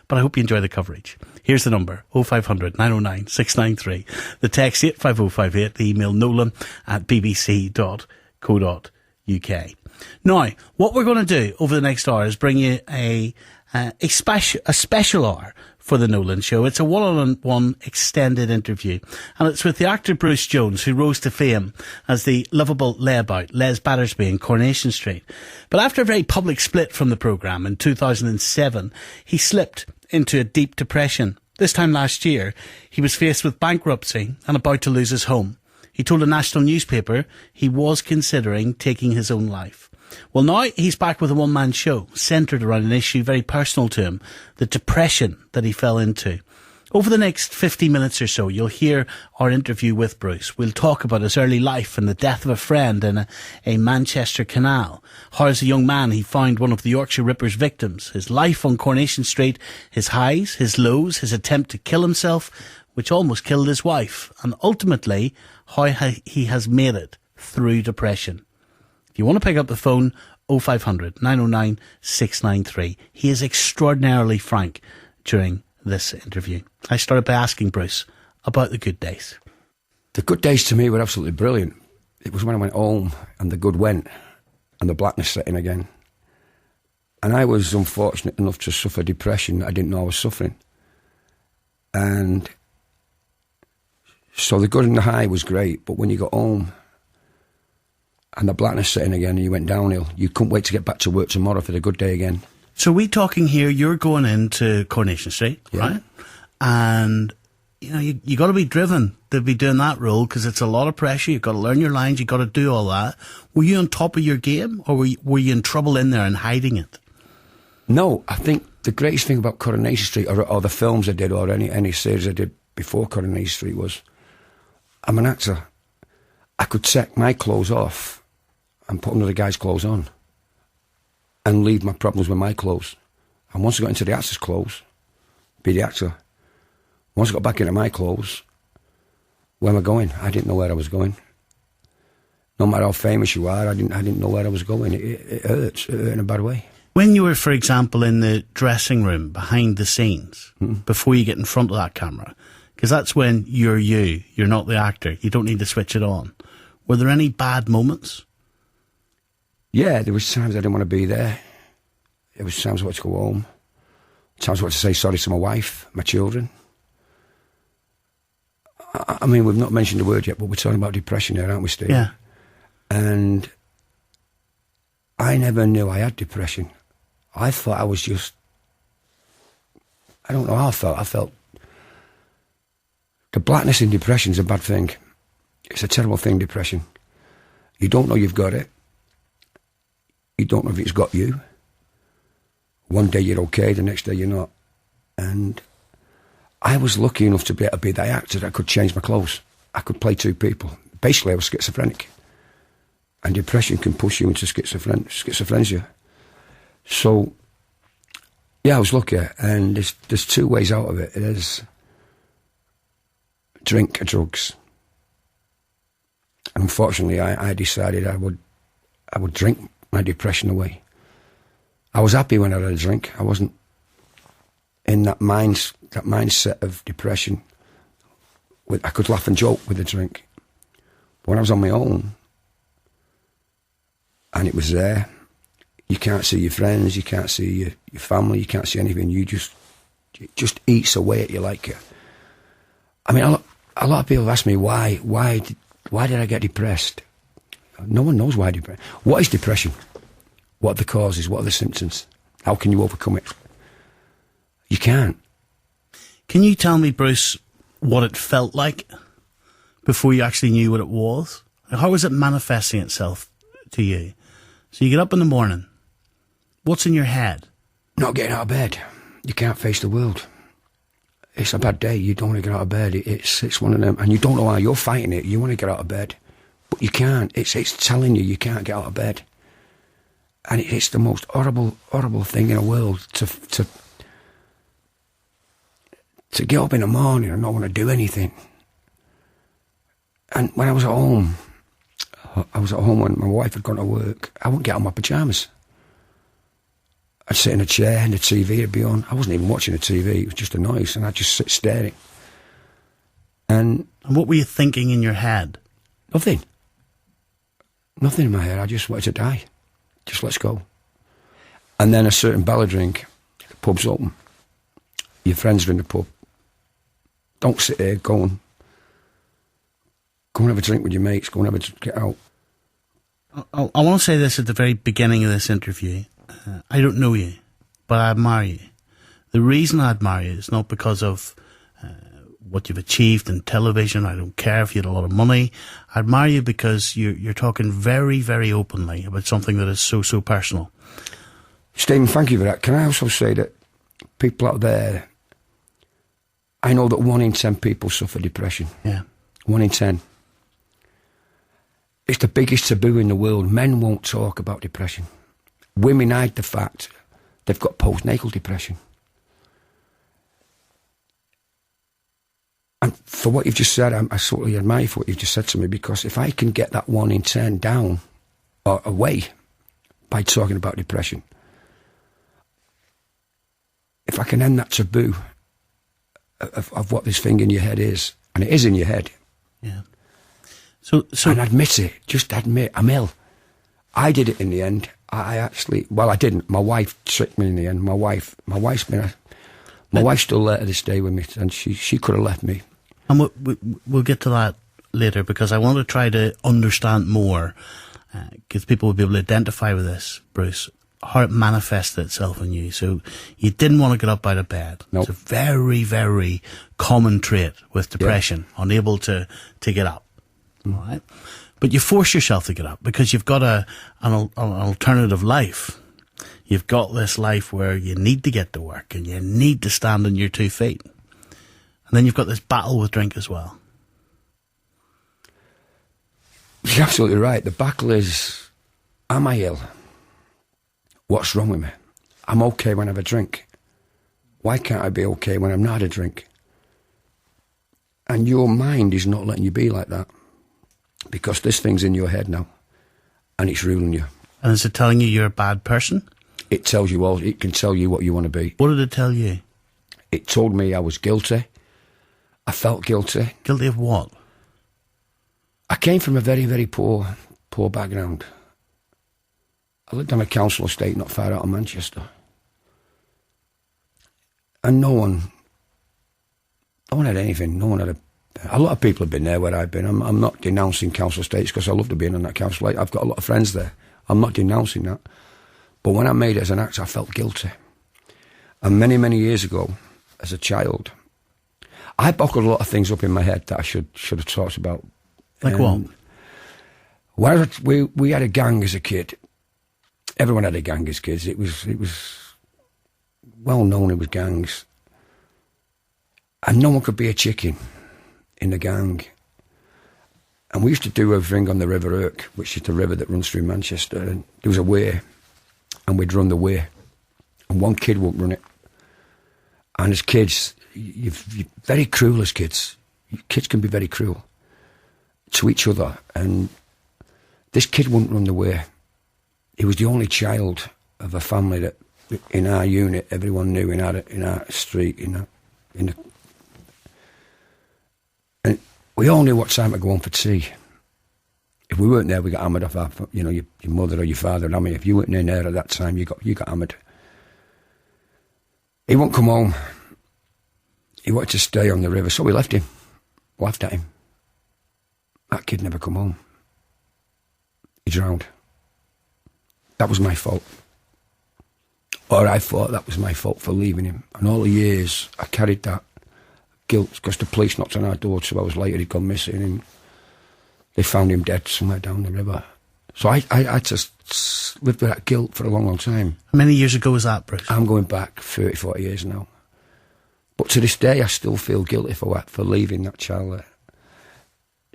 but I hope you enjoy the coverage. Here's the number, 0500 909 693. The text 85058, the email nolan@bbc.co.uk. Now, what we're going to do over the next hour is bring you a special hour for the Nolan Show. It's a one-on-one extended interview, and it's with the actor Bruce Jones, who rose to fame as the lovable layabout Les Battersby in Coronation Street. But after a very public split from the programme in 2007, he slipped into a deep depression. This time last year, he was faced with bankruptcy and about to lose his home. He told a national newspaper he was considering taking his own life. Well, now he's back with a one-man show centred around an issue very personal to him, the depression that he fell into. Over the next 50 minutes or so, you'll hear our interview with Bruce. We'll talk about his early life and the death of a friend in a Manchester canal. How as a young man he found one of the Yorkshire Ripper's victims, his life on Coronation Street, his highs, his lows, his attempt to kill himself, which almost killed his wife, and ultimately how he has made it through depression. If you want to pick up the phone, 0500 909 693. He is extraordinarily frank during this interview. I started by asking Bruce about the good days. The good days to me were absolutely brilliant. It was when I went home and the good went and the blackness set in again. And I was unfortunate enough to suffer depression that I didn't know I was suffering. And so the good and the high was great, but when you got home and the blackness set in again and you went downhill, you couldn't wait to get back to work tomorrow for the good day again. So we talking here, you're going into Coronation Street, right? And, you know, you got to be driven to be doing that role because it's a lot of pressure. You've got to learn your lines. You've got to do all that. Were you on top of your game or were you in trouble in there and hiding it? No, I think the greatest thing about Coronation Street or the films I did or any series I did before Coronation Street was I'm an actor. I could take my clothes off and put another guy's clothes on and leave my problems with my clothes. And once I got into the actor's clothes, be the actor. Once I got back into my clothes, where am I going? I didn't know where I was going. No matter how famous you are, I didn't know where I was going. It hurts. It hurt in a bad way. When you were, for example, in the dressing room behind the scenes, before you get in front of that camera, because that's when you're not the actor. You don't need to switch it on. Were there any bad moments? Yeah, there was times I didn't want to be there. There was times I wanted to go home. Times I wanted to say sorry to my wife, my children. I mean, we've not mentioned the word yet, but we're talking about depression here, aren't we, Steve? Yeah. And I never knew I had depression. I thought I was just... I don't know how I felt. I felt... The blackness in depression is a bad thing. It's a terrible thing, depression. You don't know you've got it. You don't know if it's got you. One day you're okay, the next day you're not. And I was lucky enough to be able to be the actor that could change my clothes. I could play two people. Basically, I was schizophrenic. And depression can push you into schizophrenia. So, yeah, I was lucky. And there's two ways out of it. There's drink or drugs. And unfortunately, I decided I would drink my depression away. I was happy when I had a drink. I wasn't in that mindset of depression. I could laugh and joke with a drink. But when I was on my own, and it was there, you can't see your friends, you can't see your family, you can't see anything. It just eats away at you like. I mean, a lot of people ask me why did I get depressed? No one knows why depression. What is depression? What are the causes? What are the symptoms? How can you overcome it? You can't. Can you tell me, Bruce, what it felt like before you actually knew what it was? How was it manifesting itself to you? So you get up in the morning. What's in your head? Not getting out of bed. You can't face the world. It's a bad day. You don't want to get out of bed. It's one of them. And you don't know why you're fighting it. You want to get out of bed. But you can't. It's telling you can't get out of bed. And it's the most horrible thing in the world to get up in the morning and not want to do anything. And when I was at home when my wife had gone to work, I wouldn't get out of my pyjamas. I'd sit in a chair and the TV would be on. I wasn't even watching the TV, it was just a noise, and I'd just sit staring. And what were you thinking in your head? nothing. Nothing in my head. I just wanted to die. Just let's go. And then a certain bell would ring. The pub's open. Your friends are in the pub. Don't sit there, go and have a drink with your mates, go and get out. I want to say this at the very beginning of this interview. I don't know you, but I admire you. The reason I admire you is not because of what you've achieved in television. I don't care if you had a lot of money. I admire you because you're talking very, very openly about something that is so, so personal. Stephen, thank you for that. Can I also say that people out there, I know that 1 in 10 people suffer depression. Yeah. 1 in 10. It's the biggest taboo in the world. Men won't talk about depression. Women hide the fact they've got postnatal depression. And for what you've just said, I certainly admire for what you've just said to me, because if I can get that 1 in 10 down or away by talking about depression, if I can end that taboo of what this thing in your head is, and it is in your head. Yeah. So and admit it. Just admit, I'm ill. I did it in the end. I didn't. My wife tricked me in the end. My wife's still there to this day with me, and she could have left me. And we'll get to that later, because I want to try to understand more, because people will be able to identify with this, Bruce, how it manifested itself in you. So you didn't want to get up out of bed. Nope. It's a very, very common trait with depression, unable to get up. All right. But you force yourself to get up because you've got an alternative life. You've got this life where you need to get to work and you need to stand on your 2 feet. And then you've got this battle with drink as well. You're absolutely right. The battle is, am I ill? What's wrong with me? I'm okay when I have a drink. Why can't I be okay when I'm not a drink? And your mind is not letting you be like that, because this thing's in your head now, and it's ruling you. And is it telling you you're a bad person? It tells you all. It can tell you what you want to be. What did it tell you? It told me I was guilty. I felt guilty. Guilty of what? I came from a very, very poor background. I lived on a council estate not far out of Manchester. And no one had anything. No one had a lot of people have been there where I've been. I'm not denouncing council estates because I love to be on that council estate. I've got a lot of friends there. I'm not denouncing that. But when I made it as an actor, I felt guilty. And many, many years ago, as a child, I buckled a lot of things up in my head that I should have talked about. Like what? We had a gang as a kid. Everyone had a gang as kids. It was well known it was gangs. And no one could be a chicken in the gang. And we used to do everything on the River Irk, which is the river that runs through Manchester. And there was a weir, and we'd run the weir. And one kid won't run it. And as kids, you're very cruel as kids. Kids can be very cruel to each other. And this kid wouldn't run the weir. He was the only child of a family that, in our unit, everyone knew in our street, and we all knew what time to go on for tea. If we weren't there, we got hammered off our, your mother or your father. I mean, if you weren't in there at that time, you got hammered. He wouldn't come home. He wanted to stay on the river, so we left him. Laughed at him. That kid never come home. He drowned. That was my fault. Or I thought that was my fault for leaving him. And all the years, I carried that guilt, because the police knocked on our door 2 hours later, he'd gone missing, and they found him dead somewhere down the river. So I just lived with that guilt for a long, long time. How many years ago was that, Bruce? I'm going back 30, 40 years now. But to this day, I still feel guilty for leaving that child there.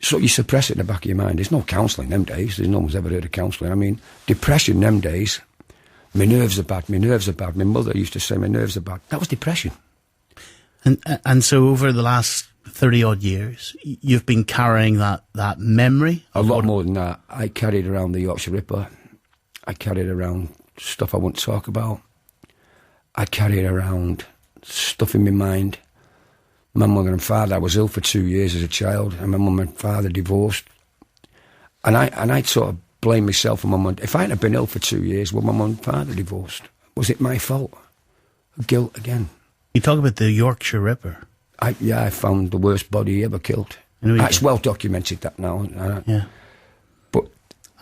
So you suppress it in the back of your mind. There's no counselling them days. No one's ever heard of counselling. I mean, depression them days, my nerves are bad, my mother used to say my nerves are bad. That was depression. And so over the last 30-odd years, you've been carrying that memory? A lot more than that. I carried around the Yorkshire Ripper. I carried around stuff I wouldn't talk about. I carried around stuff in my mind. My mother and father, I was ill for 2 years as a child, and my mum and father divorced. And I'd sort of blame myself and my mum. If I hadn't been ill for 2 years, well, my mum and father divorced. Was it my fault? Guilt again. You talk about the Yorkshire Ripper. I found the worst body he ever killed. It's well documented that now. Yeah. But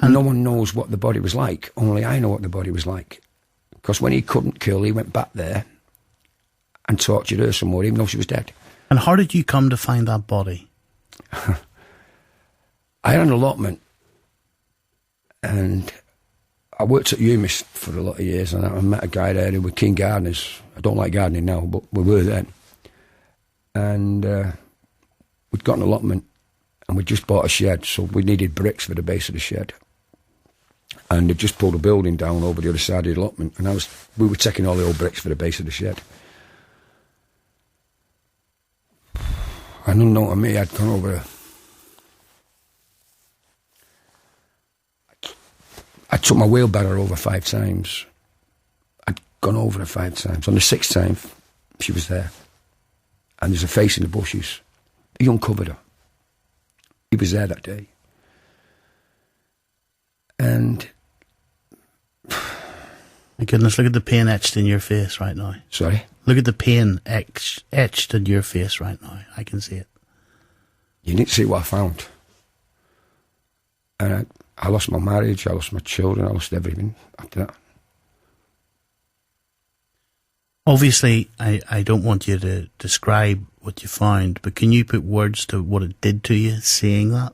no one knows what the body was like. Only I know what the body was like. Because when he couldn't kill, he went back there and tortured her some more, even though she was dead. And how did you come to find that body? I had an allotment, and I worked at UMIS for a lot of years, and I met a guy there who were keen gardeners. I don't like gardening now, but we were then. And we'd got an allotment, and we'd just bought a shed, so we needed bricks for the base of the shed. And they'd just pulled a building down over the other side of the allotment, and we were taking all the old bricks for the base of the shed. And unknown to me, I'd gone over I took my wheelbarrow over 5 times. I'd gone over it 5 times. On the 6th time, she was there. And there's a face in the bushes. He uncovered her. He was there that day. And... my goodness, look at the pain etched in your face right now. Sorry? Look at the pain etched in your face right now. I can see it. You need to see what I found. And I lost my marriage, I lost my children, I lost everything after that. Obviously, I don't want you to describe what you found, but can you put words to what it did to you, seeing that?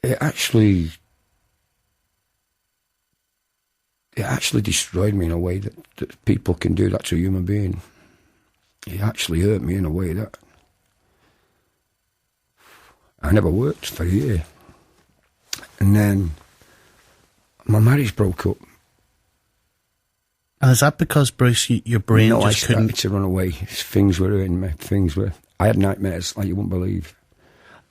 It actually destroyed me in a way that people can do that to a human being. It actually hurt me in a way that I never worked for a year. And then my marriage broke up. And is that because, Bruce, your brain just couldn't... I started to run away. Things were hurting me. I had nightmares like you wouldn't believe.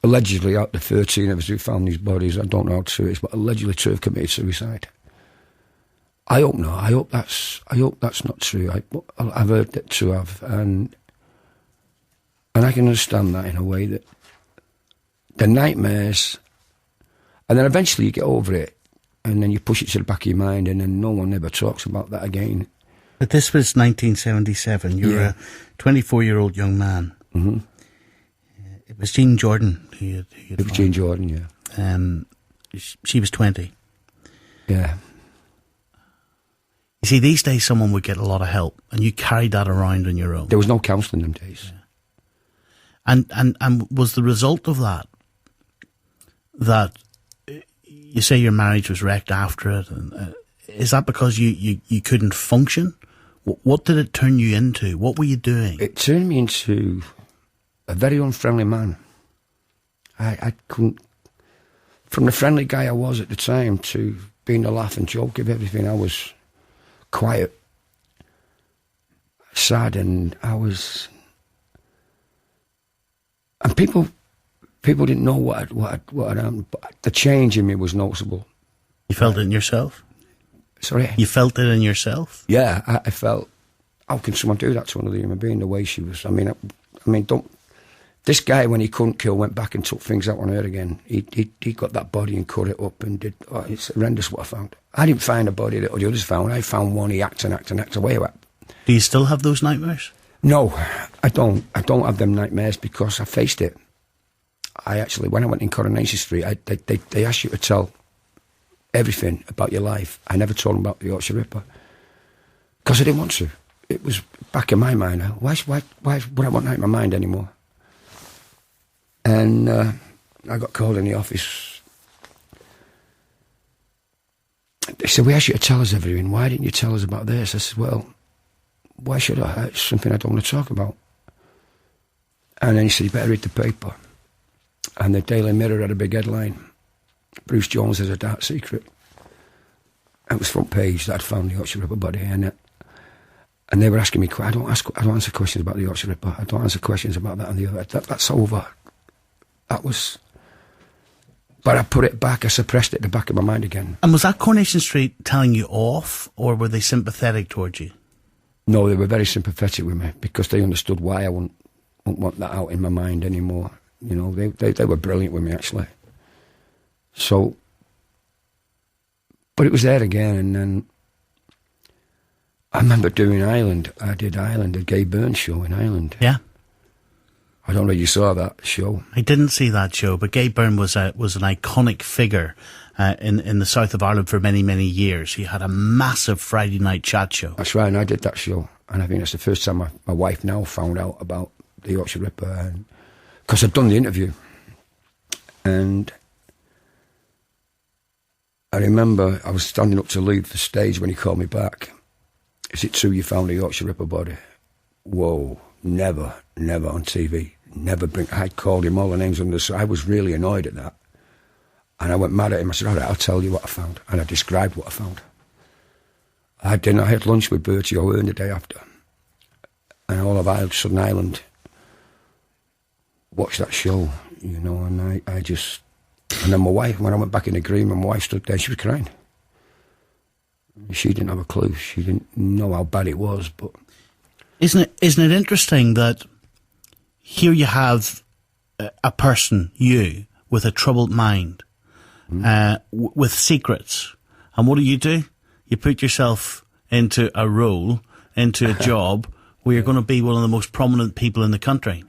Allegedly, out of the 13 of us who found these bodies, I don't know how true it is, but allegedly 2 have committed suicide. I hope not. I hope that's not true. I've heard that 2 have, and I can understand that in a way that the nightmares, and then eventually you get over it, and then you push it to the back of your mind, and then no one ever talks about that again. But this was 1977. You were a 24-year-old young man. Mm-hmm. It was Jean Jordan who you It was Jean Jordan, yeah. She was 20. Yeah. You see, these days someone would get a lot of help, and you carried that around on your own. There was no counselling them days. Yeah. And was the result of that you say your marriage was wrecked after it, and is that because you couldn't function? What did it turn you into? What were you doing? It turned me into a very unfriendly man. I couldn't, from the friendly guy I was at the time to being the laugh and joke of everything, I was quiet, sad, and and people didn't know what had happened, but the change in me was noticeable. You felt it in yourself? Sorry? You felt it in yourself? Yeah, I felt, how can someone do that to another human being the way she was? I mean, this guy, when he couldn't kill, went back and took things out on her again. He got that body and cut it up and did, it's horrendous what I found. I didn't find a body that the others found. I found one, he acts away with it. Do you still have those nightmares? No, I don't. I don't have them nightmares because I faced it. I actually, when I went in Coronation Street, they asked you to tell everything about your life. I never told them about the Yorkshire Ripper because I didn't want to. It was back in my mind. Why would I want that in my mind anymore? And I got called in the office. They said, we asked you to tell us everything. Why didn't you tell us about this? I said, well, why should I? It's something I don't want to talk about. And then he said, you better read the paper. And the Daily Mirror had a big headline. Bruce Jones has a dark secret. It was front page that I'd found the Yorkshire Ripper body in it. And they were asking me, I don't answer questions about the Yorkshire Ripper. I don't answer questions about that and the other. That's over. That was... But I put it back, I suppressed it at the back of my mind again. And was that Coronation Street telling you off, or were they sympathetic towards you? No, they were very sympathetic with me because they understood why I wouldn't want that out in my mind anymore. You know, they were brilliant with me, actually. So, but it was there again, and then I remember doing Ireland. I did Ireland, a Gay Byrne show in Ireland. Yeah. I don't know if you saw that show. I didn't see that show, but Gay Byrne was an iconic figure in the south of Ireland for many, many years. He had a massive Friday night chat show. That's right, and I did that show. And I think that's the first time my wife now found out about the Yorkshire Ripper. Because I'd done the interview. And I remember I was standing up to leave the stage when he called me back. Is it true you found a Yorkshire Ripper body? Whoa, never on TV. Never I'd called him all the names under the sun. I was really annoyed at that. And I went mad at him. I said, all right, I'll tell you what I found. And I described what I found. I had dinner, I had lunch with Bertie O'Hearn the day after. And all of Southern Ireland watched that show, you know, and I just... And then my wife, when I went back in the green, my wife stood there, she was crying. She didn't have a clue. She didn't know how bad it was, but... Isn't it interesting that here you have a person, you, with a troubled mind, with secrets, and what do? You put yourself into a role, into a job, where you're going to be one of the most prominent people in the country.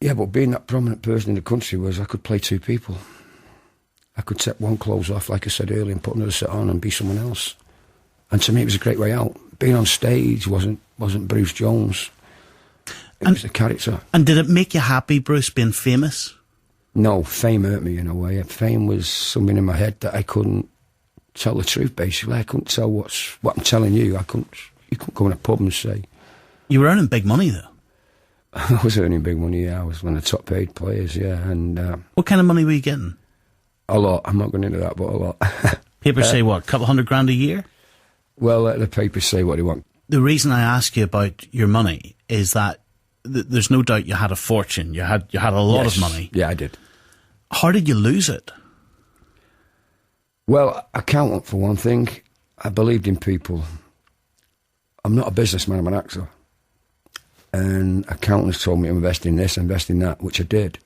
Yeah, but being that prominent person in the country was I could play two people. I could take one clothes off, like I said earlier, and put another set on and be someone else. And to me, it was a great way out. Being on stage wasn't Bruce Jones. It was a character. And did it make you happy, Bruce, being famous? No, fame hurt me in a way. Fame was something in my head that I couldn't tell the truth, basically. I couldn't tell what I'm telling you. You couldn't go in a pub and say... You were earning big money, though. I was earning big money, yeah. I was one of the top paid players, yeah. And what kind of money were you getting? A lot. I'm not going into that, but a lot. Papers say what, couple $100,000 a year? Well, the papers say what they want. The reason I ask you about your money is that there's no doubt you had a fortune. You had a lot of money. Yeah, I did. How did you lose it? Well, accountant for one thing. I believed in people. I'm not a businessman, I'm an actor. And accountants told me to invest in this, invest in that, which I did.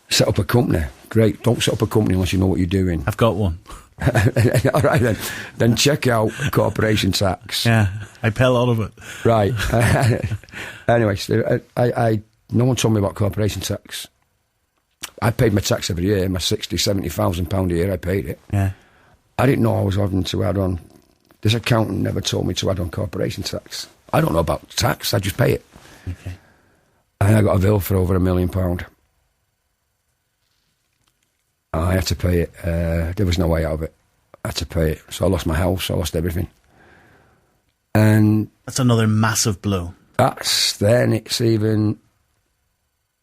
Set up a company. Great. Don't set up a company unless you know what you're doing. I've got one. All right, then. Then check out corporation tax. Yeah, I pay a lot of it. Right. Anyway, so no one told me about corporation tax. I paid my tax every year, my £60,000-70,000 a year, I paid it. Yeah. I didn't know I was having to add on. This accountant never told me to add on corporation tax. I don't know about tax, I just pay it. Okay. And I got a bill for over £1 million. I had to pay it. There was no way out of it. I had to pay it. So I lost my house, I lost everything. And that's another massive blow. Then it's even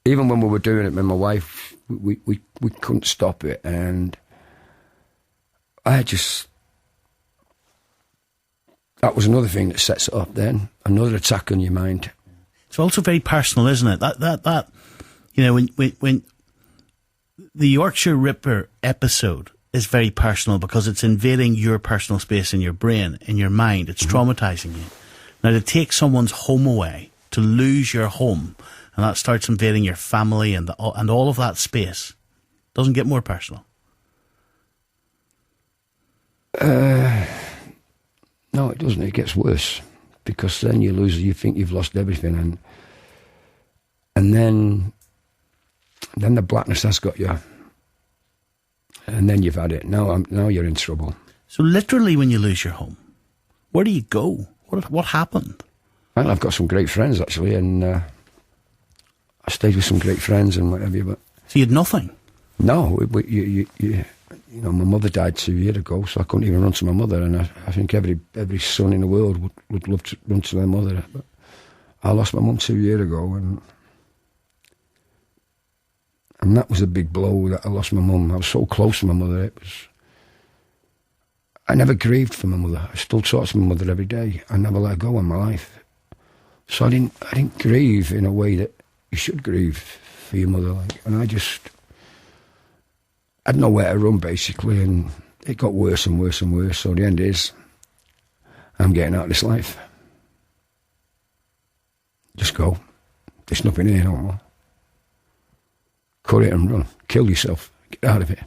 when we were doing it with my wife, we couldn't stop it. And that was another thing that sets it up then. Another attack on your mind. It's also very personal, isn't it? That you know, when the Yorkshire Ripper episode is very personal because it's invading your personal space in your brain, in your mind. It's traumatizing you. Now, to take someone's home away, to lose your home, and that starts invading your family and all of that space, doesn't get more personal. No, it doesn't. It gets worse because then you think you've lost everything, and then the blackness has got you, and then you've had it. Now you're in trouble. So literally, when you lose your home, where do you go? What happened? Well, I've got some great friends actually, and I stayed with some great friends and whatever. But so you had nothing. No, you know, my mother died 2 years ago, so I couldn't even run to my mother, and I think every son in the world would love to run to their mother. But I lost my mum 2 years ago, and that was a big blow that I lost my mum. I was so close to my mother. I never grieved for my mother. I still talk to my mother every day. I never let go in my life. So I didn't grieve in a way that you should grieve for your mother. And I just I had nowhere to run, basically, and it got worse and worse and worse. So the end is, I'm getting out of this life. Just go. There's nothing here no more. Cut it and run. Kill yourself. Get out of it.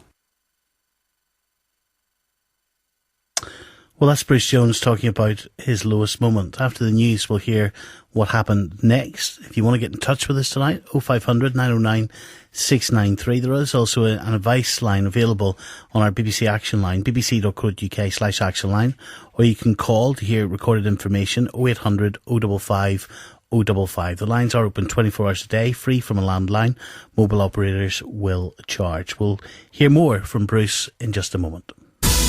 Well, that's Bruce Jones talking about his lowest moment. After the news, we'll hear what happened next. If you want to get in touch with us tonight, 0500 909 693. There is also an advice line available on our BBC Action line, bbc.co.uk/action line, or you can call to hear recorded information, 0800 055 055. The lines are open 24 hours a day, free from a landline. Mobile operators will charge. We'll hear more from Bruce in just a moment.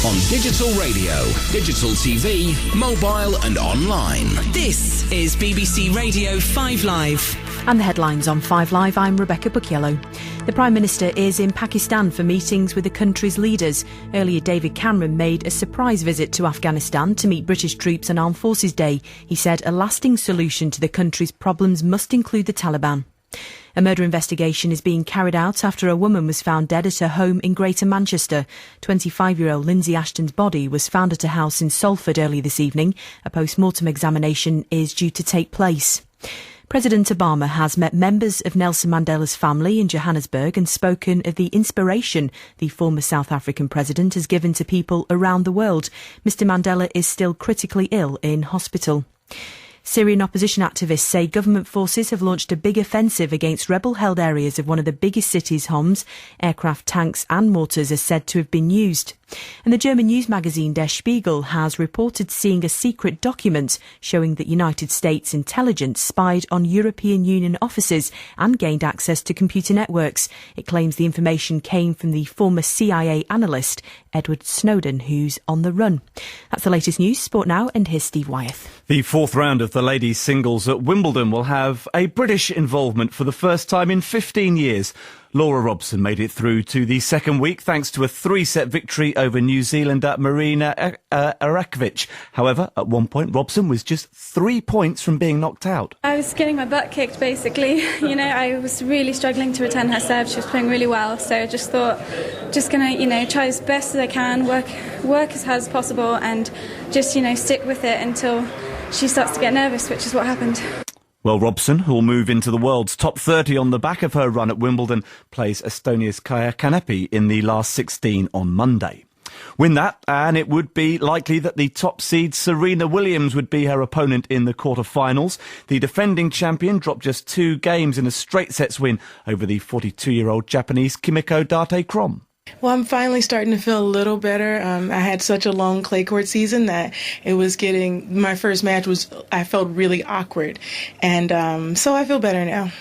On digital radio, digital TV, mobile and online. This is BBC Radio 5 Live. And the headlines on 5 Live, I'm Rebecca Bucchiello. The Prime Minister is in Pakistan for meetings with the country's leaders. Earlier, David Cameron made a surprise visit to Afghanistan to meet British troops on Armed Forces Day. He said a lasting solution to the country's problems must include the Taliban. A murder investigation is being carried out after a woman was found dead at her home in Greater Manchester. 25-year-old Lindsay Ashton's body was found at a house in Salford early this evening. A post-mortem examination is due to take place. President Obama has met members of Nelson Mandela's family in Johannesburg and spoken of the inspiration the former South African president has given to people around the world. Mr. Mandela is still critically ill in hospital. Syrian opposition activists say government forces have launched a big offensive against rebel-held areas of one of the biggest cities, Homs. Aircraft, tanks and mortars are said to have been used. And the German news magazine Der Spiegel has reported seeing a secret document showing that United States intelligence spied on European Union offices and gained access to computer networks. It claims the information came from the former CIA analyst Edward Snowden, who's on the run. That's the latest news. Sport now, and here's Steve Wyeth. The fourth round of the ladies' singles at Wimbledon will have a British involvement for the first time in 15 years. Laura Robson made it through to the second week thanks to a 3-set victory over New Zealander Marina Erakovic. However, at one point, Robson was just 3 points from being knocked out. I was getting my butt kicked, basically. I was really struggling to return her serve. She was playing really well, so I just thought, just going to, try as best as I can, work as hard as possible, and just, stick with it until she starts to get nervous, which is what happened. Well, Robson, who will move into the world's top 30 on the back of her run at Wimbledon, plays Estonia's Kaia Kanepi in the last 16 on Monday. Win that, and it would be likely that the top seed Serena Williams would be her opponent in the quarter-finals. The defending champion dropped just 2 games in a straight-sets win over the 42-year-old Japanese Kimiko Date-Krom. Well, I'm finally starting to feel a little better. I had such a long clay court season that it was my first match I felt really awkward. And so I feel better now.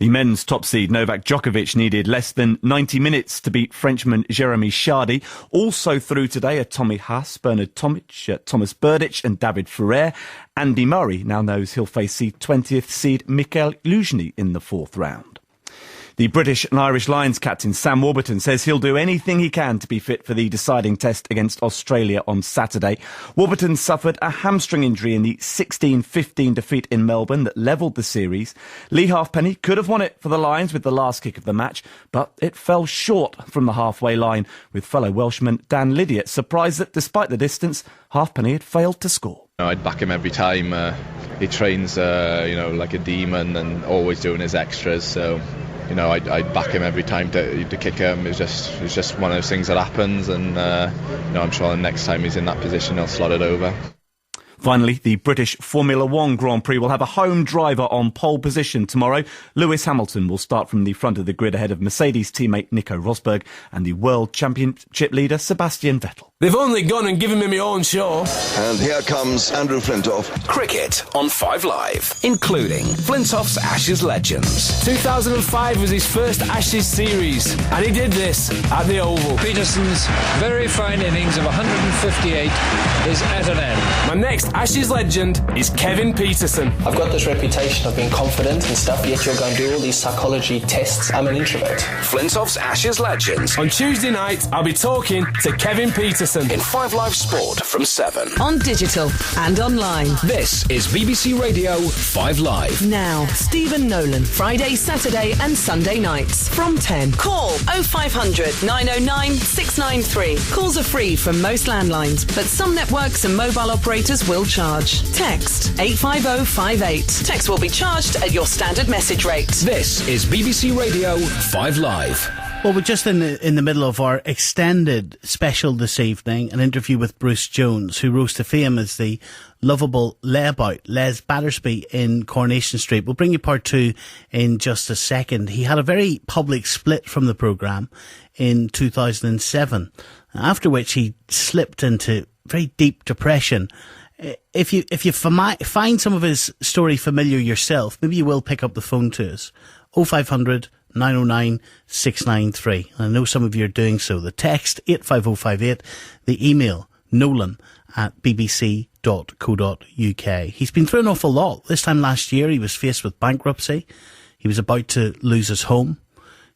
The men's top seed Novak Djokovic needed less than 90 minutes to beat Frenchman Jeremy Chardy. Also through today are Tommy Haas, Bernard Tomic, Thomas Berdych and David Ferrer. Andy Murray now knows he'll face the 20th seed Mikhail Luzhny in the fourth round. The British and Irish Lions captain Sam Warburton says he'll do anything he can to be fit for the deciding test against Australia on Saturday. Warburton suffered a hamstring injury in the 16-15 defeat in Melbourne that levelled the series. Lee Halfpenny could have won it for the Lions with the last kick of the match, but it fell short from the halfway line, with fellow Welshman Dan Lydiate surprised that despite the distance, Halfpenny had failed to score. I'd back him every time. He trains, like a demon and always doing his extras, so... I'd back him every time to kick him. It's just one of those things that happens, and I'm sure the next time he's in that position, he'll slot it over. Finally, the British Formula One Grand Prix will have a home driver on pole position tomorrow. Lewis Hamilton will start from the front of the grid ahead of Mercedes teammate Nico Rosberg and the World Championship leader Sebastian Vettel. They've only gone and given me my own show. And here comes Andrew Flintoff. Cricket on 5 Live, including Flintoff's Ashes Legends. 2005 was his first Ashes series, and he did this at the Oval. Peterson's very fine innings of 158 is at an end. My next Ashes legend is Kevin Peterson. I've got this reputation of being confident and stuff, yet you're going to do all these psychology tests. I'm an introvert. Flintoff's Ashes legends. On Tuesday night, I'll be talking to Kevin Peterson In 5 Live Sport from 7. On digital and online. This is BBC Radio 5 Live. Now, Stephen Nolan. Friday, Saturday and Sunday nights from 10. Call 0500 909 693. Calls are free from most landlines, but some networks and mobile operators will charge. Text 85058. Text will be charged at your standard message rate. This is BBC Radio 5 Live. Well, we're just in the middle of our extended special this evening, an interview with Bruce Jones, who rose to fame as the lovable layabout Les Battersby in Coronation Street. We'll bring you part 2 in just a second. He had a very public split from the programme in 2007, after which he slipped into very deep depression. If you find some of his story familiar yourself, maybe you will pick up the phone to us. 0500 909 693. I know some of you are doing so. The text 85058, the email nolan@bbc.co.uk. He's been through an awful lot. This time last year he was faced with bankruptcy. He was about to lose his home.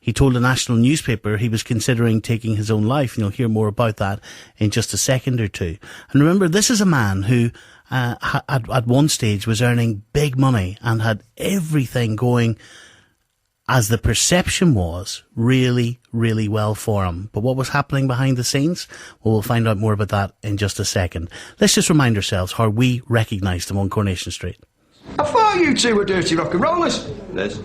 He told a national newspaper he was considering taking his own life, and you'll hear more about that in just a second or two. And remember, this is a man who at one stage was earning big money and had everything going, as the perception was, really, really well for him. But what was happening behind the scenes? Well, we'll find out more about that in just a second. Let's just remind ourselves how we recognised him on Coronation Street. I thought you two were dirty rock and rollers. Liz?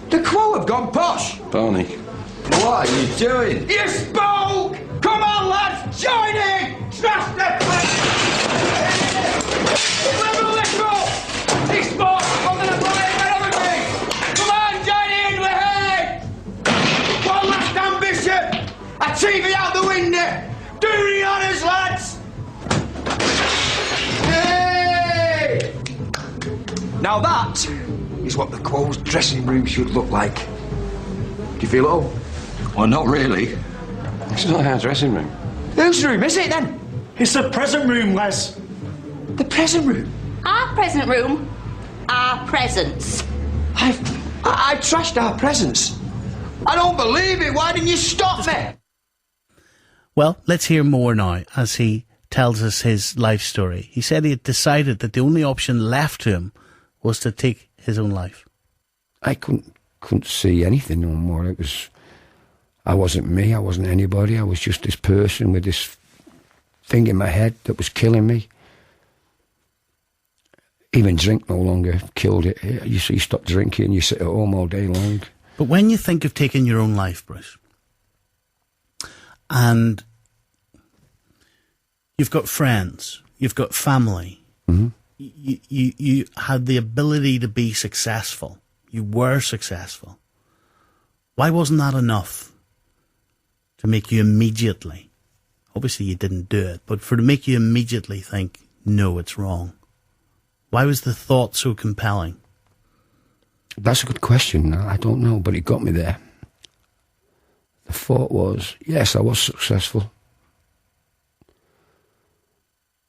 The Quo have gone posh. Barney. What are you doing? You spoke! Come on, lads, join in! Trust the place! Level this up! This sport's under the fire for everything! Come on, join in, we're here! One last ambition! A TV out the window! Do the honours, lads! Hey! Now that is what the Quo's dressing room should look like. Do you feel at home? Well, not really. It's not our dressing room. Whose room is it then? It's the present room, Les. The present room? Our present room? Our presents. I've trashed our presents. I don't believe it. Why didn't you stop me? Well, let's hear more now as he tells us his life story. He said he had decided that the only option left to him was to take his own life. I couldn't see anything no more. I wasn't me, I wasn't anybody, I was just this person with this thing in my head that was killing me. Even drink no longer killed it. You stop drinking, you sit at home all day long. But when you think of taking your own life, Bruce, and you've got friends, you've got family, mm-hmm. You had the ability to be successful. You were successful. Why wasn't that enough to make you immediately, obviously you didn't do it, but to make you immediately think, no, it's wrong? Why was the thought so compelling? That's a good question. I don't know, but it got me there. The thought was, yes, I was successful.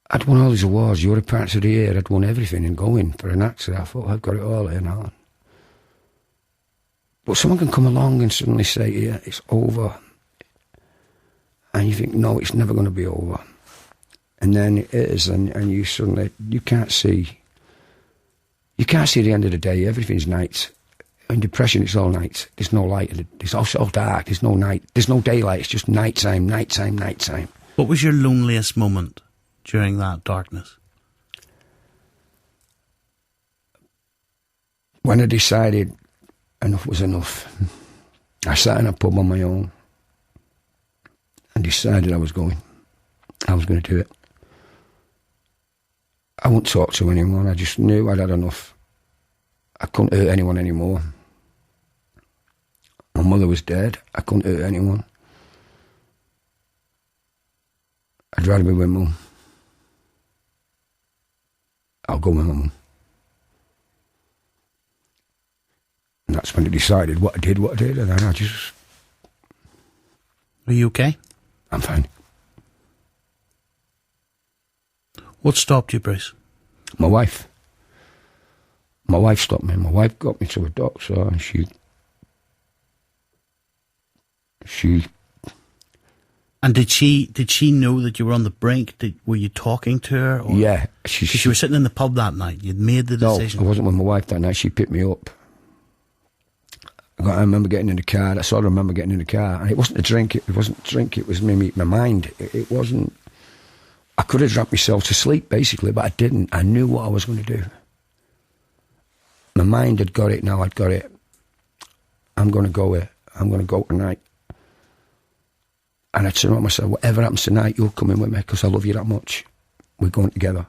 I'd won all these awards, Europe Arts of the Year, I'd won everything and going for an actor. I thought, I've got it all here now. But someone can come along and suddenly say, yeah, it's over. And you think, no, it's never going to be over. And then it is, and you suddenly, you can't see the end of the day. Everything's night. In depression, it's all night. There's no light. It's all dark. There's no night. There's no daylight. It's just nighttime. What was your loneliest moment during that darkness? When I decided enough was enough, I sat in a pub on my own and decided I was going to do it. I wouldn't talk to anyone. I just knew I'd had enough. I couldn't hurt anyone anymore. My mother was dead. I couldn't hurt anyone. I'd rather be with Mum. I'll go with my Mum. And that's when I decided what I did, and then I just... Are you okay? I'm fine. What stopped you, Bruce? My wife. My wife stopped me. My wife got me to a doctor, and she. And did she know that you were on the brink? Were you talking to her? Or? Yeah. She was sitting in the pub that night. You'd made the decision. No, I wasn't with my wife that night. She picked me up. I remember getting in the car. That's all I remember, getting in the car. And it wasn't a drink. It wasn't drink. It was my mind. It wasn't. I could have drank myself to sleep, basically, but I didn't. I knew what I was going to do. My mind had got it. Now I'd got it. I'm going to go here. I'm going to go tonight. And I turned around and said, whatever happens tonight, you're coming with me because I love you that much. We're going together.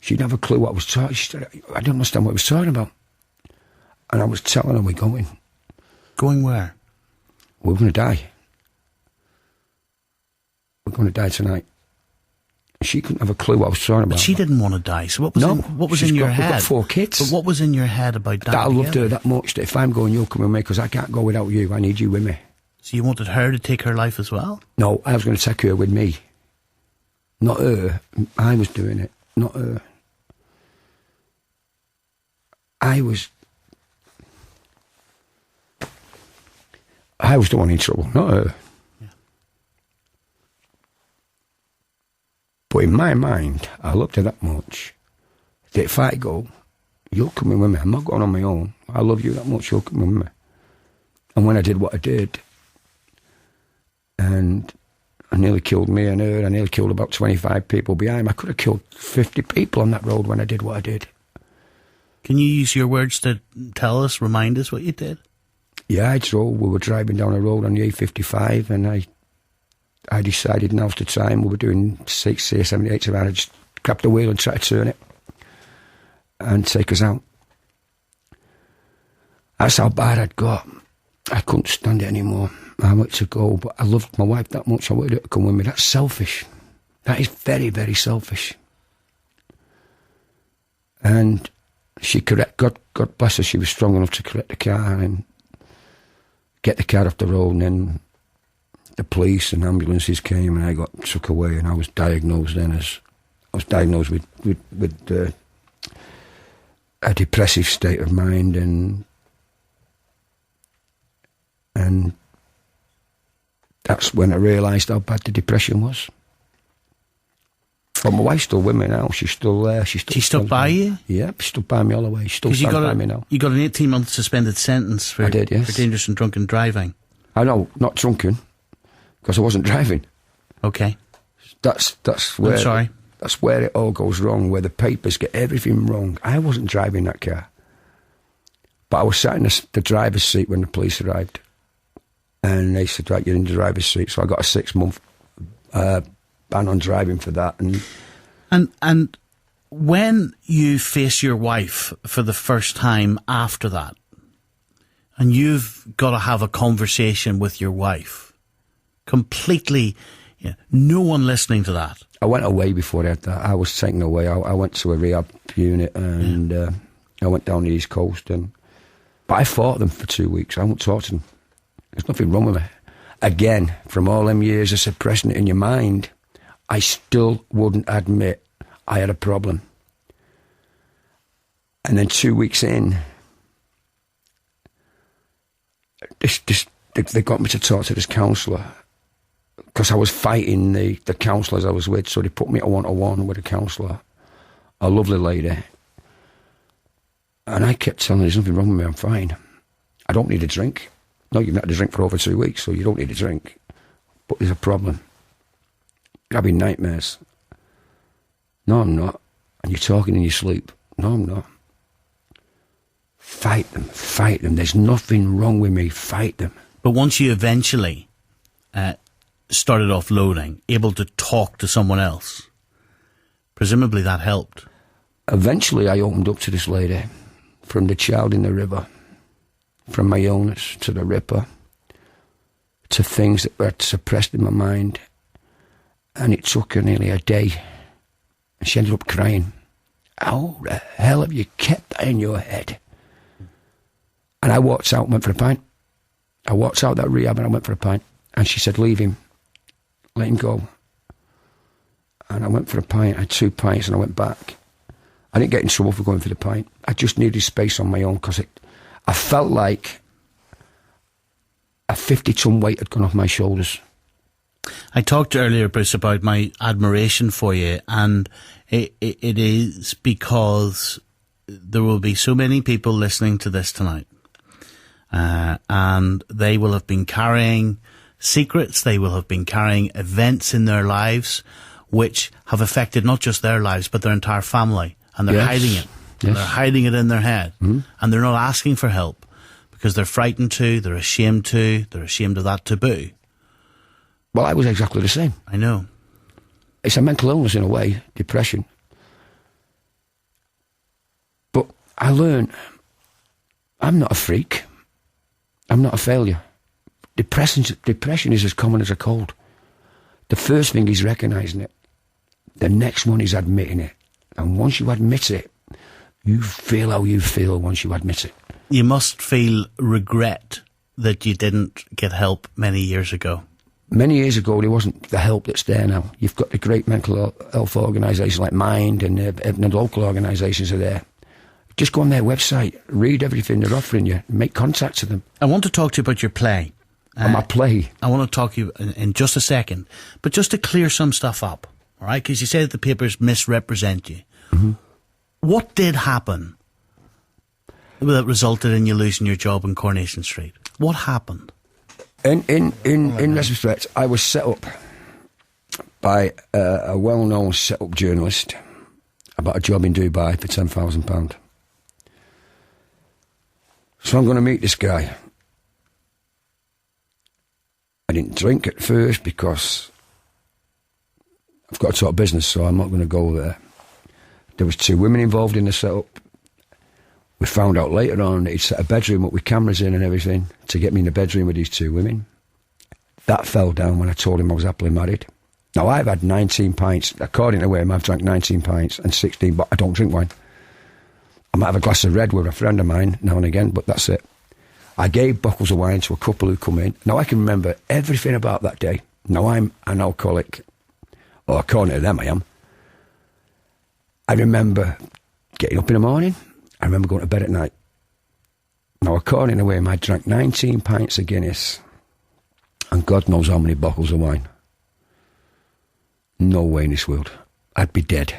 She didn't have a clue what I was talking. She said, I didn't understand what I was talking about. And I was telling her, we're going. Going where? We're going to die. We're going to die tonight. She couldn't have a clue what I was talking about. But she didn't want to die. So what was in your head? We've got 4 kids. But what was in your head about dying? That I loved her that much, that if I'm going, you'll come with me because I can't go without you. I need you with me. So you wanted her to take her life as well? No, I was going to take her with me. Not her. I was doing it, not her. I was the one in trouble, not her. Yeah. But in my mind, I loved her that much that if I go, you're coming with me. I'm not going on my own. I love you that much, you're coming with me. And when I did what I did, and I nearly killed me and her, I nearly killed about 25 people behind me. I could have killed 50 people on that road when I did what I did. Can you use your words to remind us what you did? Yeah, I drove. We were driving down a road on the A55, and I decided now's the time. We were doing 60, 78, so I just grabbed the wheel and tried to turn it and take us out. That's how bad I'd got. I couldn't stand it anymore. I wanted to go, but I loved my wife that much. I wanted her to come with me. That's selfish. That is very, very selfish. And she correct. God bless her. She was strong enough to correct the car and get the car off the road. And then the police and ambulances came, and I got took away. And I was diagnosed then with a depressive state of mind, and that's when I realised how bad the depression was. But my wife's still with me now. She's still there. She stuck by you? Yeah, she stuck by me all the way. She still stands by me now. You got an 18-month suspended sentence for, I did, yes. for dangerous and drunken driving. I know, not drunken, because I wasn't driving. Okay. That's where. I'm sorry. That's where it all goes wrong, where the papers get everything wrong. I wasn't driving that car. But I was sat in the driver's seat when the police arrived. And they said, right, you're in the driver's seat. So I got a 6-month ban on driving for that. And when you face your wife for the first time after that, and you've got to have a conversation with your wife, completely, no one listening to that. I went away before I had that. I was taken away. I went to a rehab unit, and I went down the East Coast. But I fought them for 2 weeks. I won't talk to them. There's nothing wrong with me. Again, from all them years of suppressing it in your mind, I still wouldn't admit I had a problem. And then 2 weeks in, they got me to talk to this counsellor, because I was fighting the counsellors I was with, so they put me at a one-to-one with a counsellor, a lovely lady. And I kept telling her, there's nothing wrong with me, I'm fine. I don't need a drink. No, you've not had a drink for over 2 weeks, so you don't need a drink. But there's a problem. You're having nightmares. No, I'm not. And you're talking in your sleep. No, I'm not. Fight them, fight them. There's nothing wrong with me, fight them. But once you eventually started offloading, able to talk to someone else, presumably that helped. Eventually I opened up to this lady, from the child in the river, from my illness to the Ripper, to things that were suppressed in my mind. And it took her nearly a day. And she ended up crying. How the hell have you kept that in your head? And I walked out and went for a pint. I walked out that rehab and I went for a pint. And she said, leave him. Let him go. And I went for a pint. I had 2 pints and I went back. I didn't get in trouble for going for the pint. I just needed space on my own because I felt like a 50-ton weight had gone off my shoulders. I talked earlier, Bruce, about my admiration for you, and it is because there will be so many people listening to this tonight, and they will have been carrying secrets, they will have been carrying events in their lives which have affected not just their lives but their entire family, and they're hiding it. Yes. They're hiding it in their head, and they're not asking for help because they're frightened to, they're ashamed of that taboo. Well, I was exactly the same. I know. It's a mental illness in a way, depression. But I learned I'm not a freak. I'm not a failure. Depression is as common as a cold. The first thing is recognising it. The next one is admitting it. And once you admit it, you feel how you feel once you admit it. You must feel regret that you didn't get help many years ago. Many years ago, there wasn't the help that's there now. You've got the great mental health organisations like Mind, and the local organisations are there. Just go on their website, read everything they're offering you, make contact to them. I want to talk to you about your play. My play. I want to talk to you in just a second. But just to clear some stuff up, all right? Because you say that the papers misrepresent you. Mm-hmm. What did happen that resulted in you losing your job in Coronation Street? What happened? In retrospect, I was set up by a well-known set-up journalist about a job in Dubai for £10,000. So I'm going to meet this guy. I didn't drink at first because I've got to talk business, so I'm not going to go there. There was 2 women involved in the setup. We found out later on that he'd set a bedroom up with cameras in and everything to get me in the bedroom with these 2 women. That fell down when I told him I was happily married. Now, I've had 19 pints. According to him, I've drank 19 pints and 16, but I don't drink wine. I might have a glass of red with a friend of mine now and again, but that's it. I gave bottles of wine to a couple who come in. Now, I can remember everything about that day. Now, I'm an alcoholic, or according to them, I am. I remember getting up in the morning. I remember going to bed at night. Now, according to him, I drank 19 pints of Guinness and God knows how many bottles of wine. No way in this world. I'd be dead.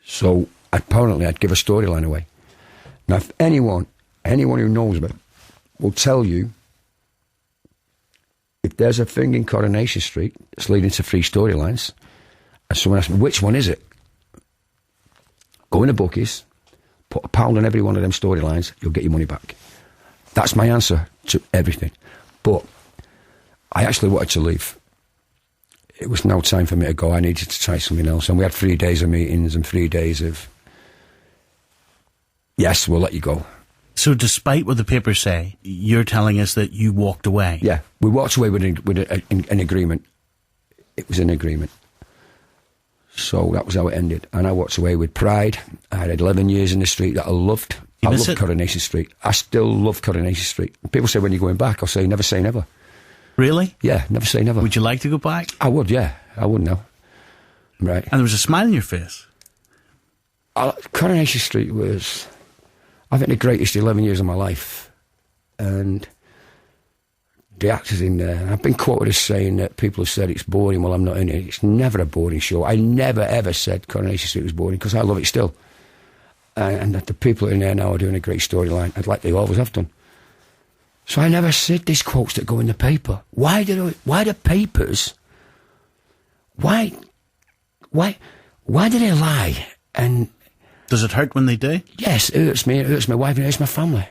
So, apparently, I'd give a storyline away. Now, if anyone who knows me will tell you if there's a thing in Coronation Street that's leading to 3 storylines, and someone asks me, which one is it? Go in the bookies, put £1 on every one of them storylines, you'll get your money back. That's my answer to everything. But I actually wanted to leave. It was now time for me to go. I needed to try something else. And we had 3 days of meetings and 3 days of, yes, we'll let you go. So despite what the papers say, you're telling us that you walked away? Yeah, we walked away with an agreement. It was an agreement. So that was how it ended. And I walked away with pride. I had 11 years in the street that I loved. I loved Coronation Street. I still love Coronation Street. People say, when you're going back, I'll say, never say never. Really? Yeah, never say never. Would you like to go back? I would, yeah. I would now. Right. And there was a smile on your face. Coronation Street was, I think, the greatest 11 years of my life. And the actors in there, I've been quoted as saying that people have said it's boring. Well, I'm not in it. It's never a boring show. I never, ever said Coronation Street was boring because I love it still. And that the people in there now are doing a great storyline, like they always have done. So I never said these quotes that go in the paper. Why do papers? Why do they lie? And does it hurt when they do? Yes, it hurts me. It hurts my wife. It hurts my family.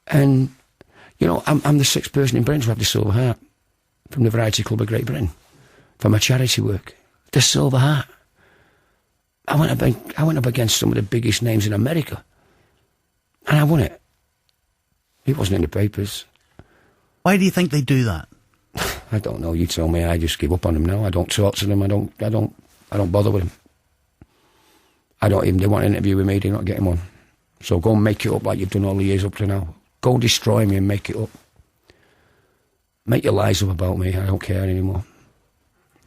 And you know, I'm the 6th person in Britain to have the Silver Heart from the Variety Club of Great Britain for my charity work. The Silver Heart. I went up against some of the biggest names in America, and I won it. It wasn't in the papers. Why do you think they do that? I don't know. You tell me. I just give up on them now. I don't talk to them. I don't bother with them. They want an interview with me. They're not getting one. So go and make it up like you've done all the years up to now. Go and destroy me and make it up. Make your lies up about me. I don't care anymore.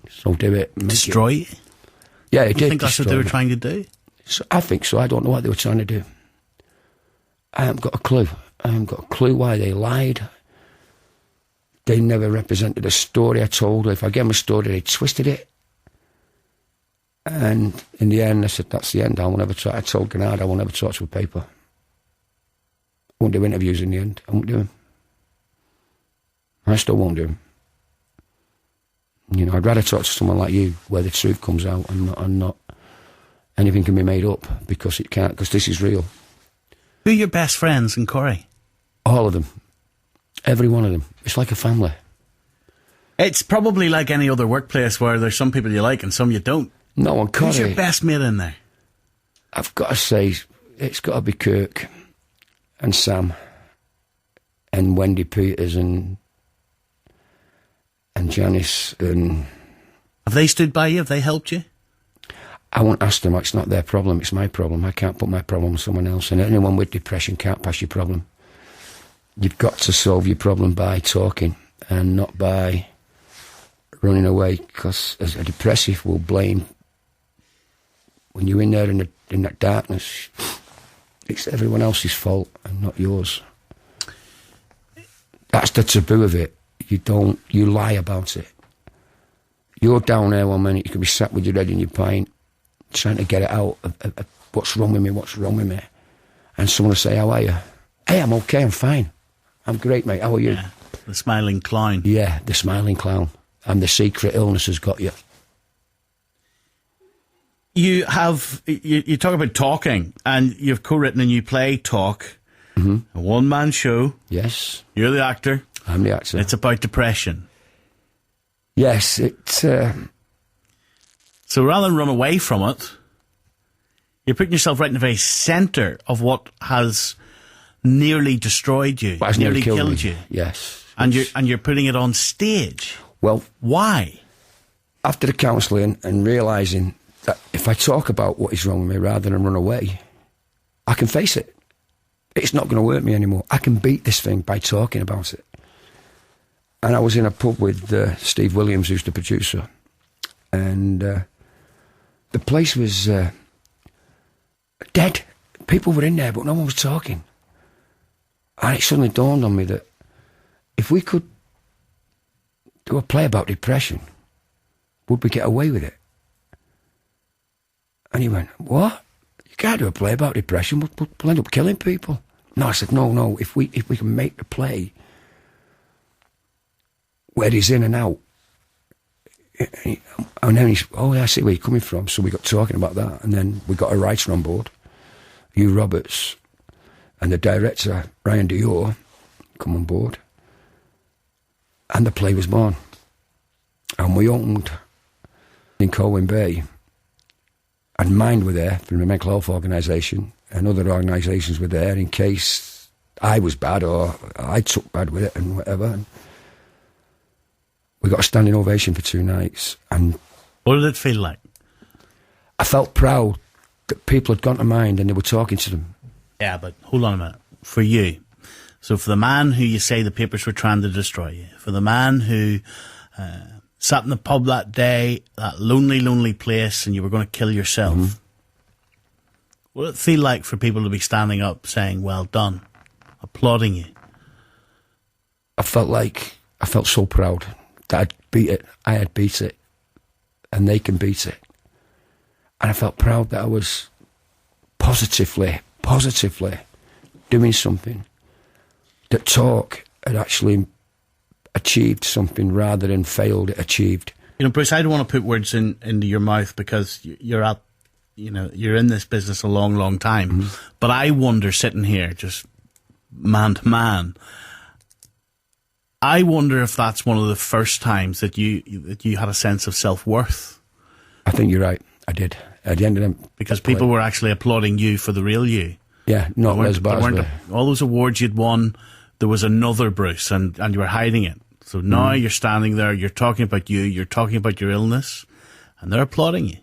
So do it. Destroy it? Yeah, it You did. think that's what they were trying to do? So, I think so. I don't know what they were trying to do. I haven't got a clue. I haven't got a clue why they lied. They never represented a story I told. If I gave them a story, they twisted it. And in the end, I said, that's the end. I won't ever try. I told Gennard I won't ever talk to a paper. I won't do interviews in the end. I won't do them. I still won't do them. You know, I'd rather talk to someone like you where the truth comes out and not anything can be made up, because it can't, because this is real. Who are your best friends in Corrie? All of them. Every one of them. It's like a family. It's probably like any other workplace where there's some people you like and some you don't. No, on Corrie. Who's your best mate in there? I've got to say, it's got to be Kirk and Sam and Wendy Peters and Janice and... Have they stood by you? Have they helped you? I won't ask them. It's not their problem. It's my problem. I can't put my problem on someone else. And anyone with depression can't pass your problem. You've got to solve your problem by talking and not by running away, because as a depressive will blame... When you're in there in that darkness, it's everyone else's fault and not yours. That's the taboo of it. You lie about it. You're down there 1 minute, you could be sat with your head in your pint, trying to get it out of what's wrong with me. And someone will say, how are you? Hey, I'm okay, I'm fine. I'm great, mate, how are you? Yeah, the smiling clown. Yeah, the smiling clown. And the secret illness has got you. You talk about talking, and you've co-written a new play, Talk, a one-man show. Yes. You're the actor. I'm the actor. It's about depression. Yes, So rather than run away from it, you're putting yourself right in the very centre of what has nearly destroyed you, nearly killed you. Yes. And you're putting it on stage. Well, why? After the counselling and realising that if I talk about what is wrong with me rather than run away, I can face it. It's not going to hurt me anymore. I can beat this thing by talking about it. And I was in a pub with Steve Williams, who's the producer, and the place was dead. People were in there, but no one was talking. And it suddenly dawned on me that if we could do a play about depression, would we get away with it? And he went, what? You can't do a play about depression. We'll end up killing people. No, I said, no. If we can make the play where he's in and out. And then he's, oh, yeah, I see where you're coming from. So we got talking about that. And then we got a writer on board, Hugh Roberts, and the director, Ryan Dior, come on board. And the play was born. And we opened in Colwyn Bay. And Mind were there from the mental health organisation, and other organisations were there in case I was bad or I took bad with it and whatever. And we got a standing ovation for 2 nights. And what did it feel like? I felt proud that people had gone to Mind and they were talking to them. Yeah, but hold on a minute. For you, so for the man who you say the papers were trying to destroy you, for the man who sat in the pub that day, that lonely place, and you were going to kill yourself, what did it feel like for people to be standing up saying, well done, applauding you? I felt so proud that I'd beat it. I had beat it, and they can beat it. And I felt proud that I was positively doing something, that Talk had actually achieved something rather than failed, it achieved. You know, Bruce, I don't want to put words into your mouth because you're in this business a long time. But I wonder, sitting here, just man to man, I wonder if that's one of the first times that you had a sense of self-worth. I think you're right. I did. At the end of them, because people were actually applauding you for the real you. Yeah, not Les Barsby. All those awards you'd won, there was another Bruce, and you were hiding it. So now you're standing there, you're talking about you, you're talking about your illness, and they're applauding you.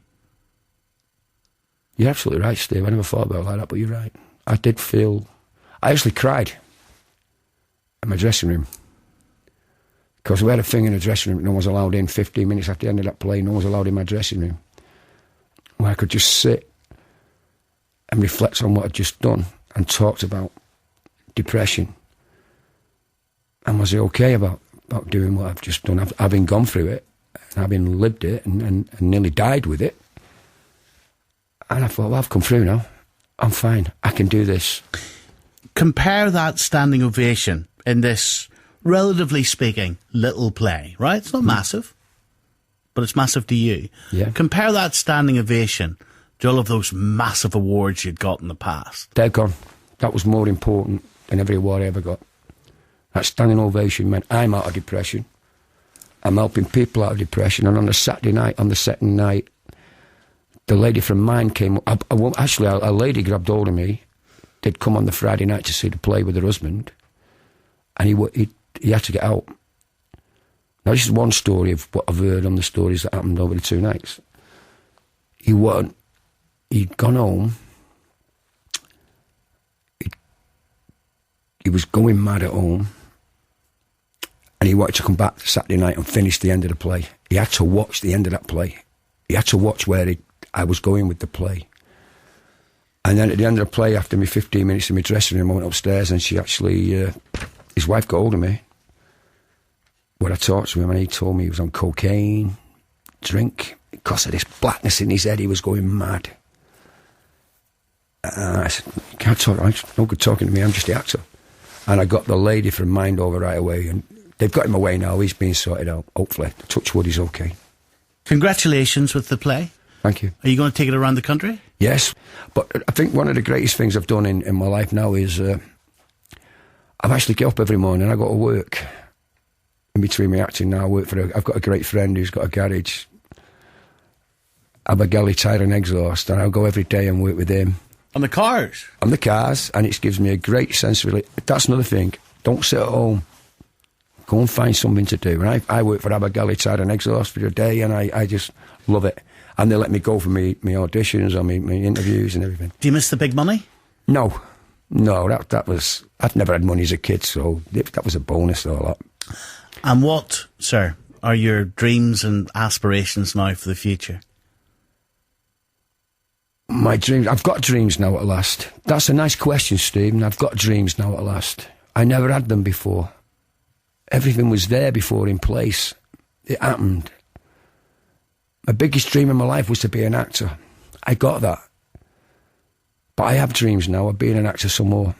You're absolutely right, Steve. I never thought about it like that, but you're right. I did feel... I actually cried in my dressing room. Because we had a thing in the dressing room, no one was allowed in 15 minutes after the end of that play, no one was allowed in my dressing room. where I could just sit and reflect on what I'd just done and talked about depression. And was it okay about doing what I've just done? Having gone through it, and having lived it, and nearly died with it. And I thought, well, I've come through now. I'm fine. I can do this. Compare that standing ovation in this, relatively speaking, little play, right? It's not massive, but it's massive to you. Yeah. Compare that standing ovation to all of those massive awards you'd got in the past. They're gone. That was more important than every award I ever got. That standing ovation meant I'm out of depression. I'm helping people out of depression. And on the Saturday night, on the second night, the lady from mine came up. Actually, a lady grabbed hold of me. They'd come on the Friday night to see the play with her husband. And he had to get out. Now, this is one story of what I've heard on the stories that happened over the 2 nights. He'd gone home. He was going mad at home. And he wanted to come back Saturday night and finish the end of the play. He had to watch the end of that play. He had to watch where I was going with the play. And then at the end of the play, after me 15 minutes in my dressing room, I went upstairs and she actually, his wife got hold of me. When I talked to him, and he told me he was on cocaine, drink. Because of this blackness in his head, he was going mad. I said, you can't talk, it's no good talking to me, I'm just the actor. And I got the lady from Mind over right away, and they've got him away now, he's being sorted out, hopefully. Touch wood, he's okay. Congratulations with the play. Thank you. Are you going to take it around the country? Yes, but I think one of the greatest things I've done in my life now is I've actually get up every morning and I go to work. In between me acting now, I've got a great friend who's got a garage, Abergele Tire and Exhaust, and I'll go every day and work with him. On the cars? On the cars, and it gives me a great sense of relief. That's another thing. Don't sit at home. Go and find something to do. And I work for Abergele Tire and Exhaust for a day, and I just love it. And they let me go for my auditions or my interviews and everything. Do you miss the big money? No, that was... I've never had money as a kid, so that was a bonus all that. And what, sir, are your dreams and aspirations now for the future? My dreams... I've got dreams now at last. That's a nice question, Stephen. I've got dreams now at last. I never had them before. Everything was there before in place. It happened. My biggest dream in my life was to be an actor. I got that. But I have dreams now of being an actor some more.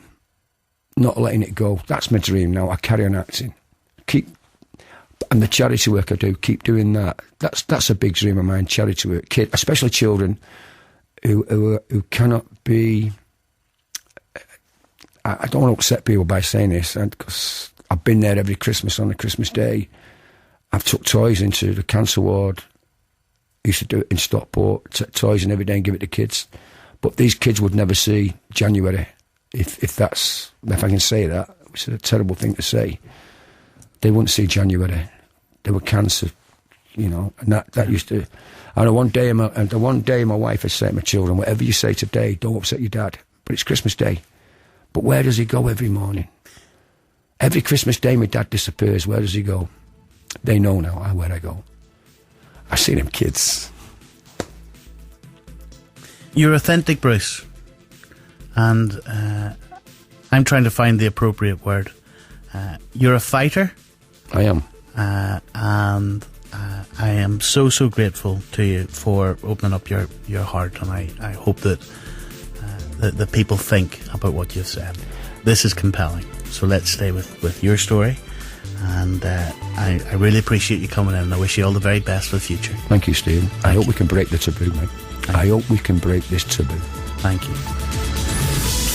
Not letting it go. That's my dream now. I carry on acting. And the charity work I do, keep doing that. That's a big dream of mine, charity work. Especially children who cannot be... I don't want to upset people by saying this, because I've been there every Christmas on a Christmas day. I've took toys into the cancer ward. Used to do it in Stockport, take toys in every day and give it to kids. But these kids would never see January, if I can say that, which is a terrible thing to say. They wouldn't see January. They were cancer, and that used to... And one day my wife had said to my children, whatever you say today, don't upset your dad. But it's Christmas Day. But where does he go every morning? Every Christmas Day my dad disappears. Where does he go? They know now where I go. I've seen him kids. You're authentic, Bruce. And I'm trying to find the appropriate word. You're a fighter. I am. And I am so grateful to you for opening up your heart. And I hope that the people think about what you've said. This is compelling. So let's stay with your story. And I really appreciate you coming in, and I wish you all the very best for the future. Thank you, Stephen. I hope we can break the taboo, mate. I hope we can break this taboo. Thank you.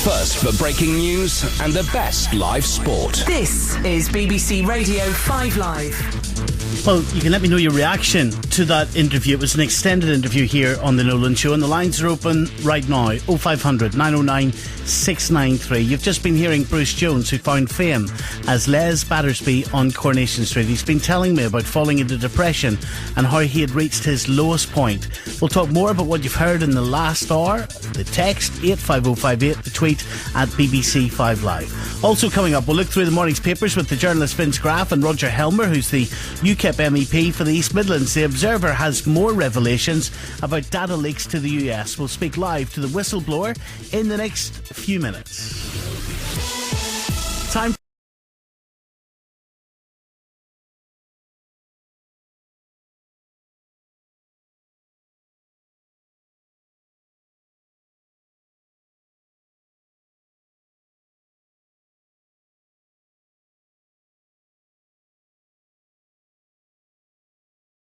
First for breaking news and the best live sport. This is BBC Radio 5 Live. Well, you can let me know your reaction to that interview. It was an extended interview here on The Nolan Show, and the lines are open right now. 0500 909 693. You've just been hearing Bruce Jones, who found fame as Les Battersby on Coronation Street. He's been telling me about falling into depression and how he had reached his lowest point. We'll talk more about what you've heard in the last hour. The text 85058, the tweet at BBC 5 Live. Also coming up, we'll look through the morning's papers with the journalist Vince Graff and Roger Helmer, who's the UKIP MEP for the East Midlands. The Observer Observer has more revelations about data leaks to the US. We'll speak live to the whistleblower in the next few minutes. Time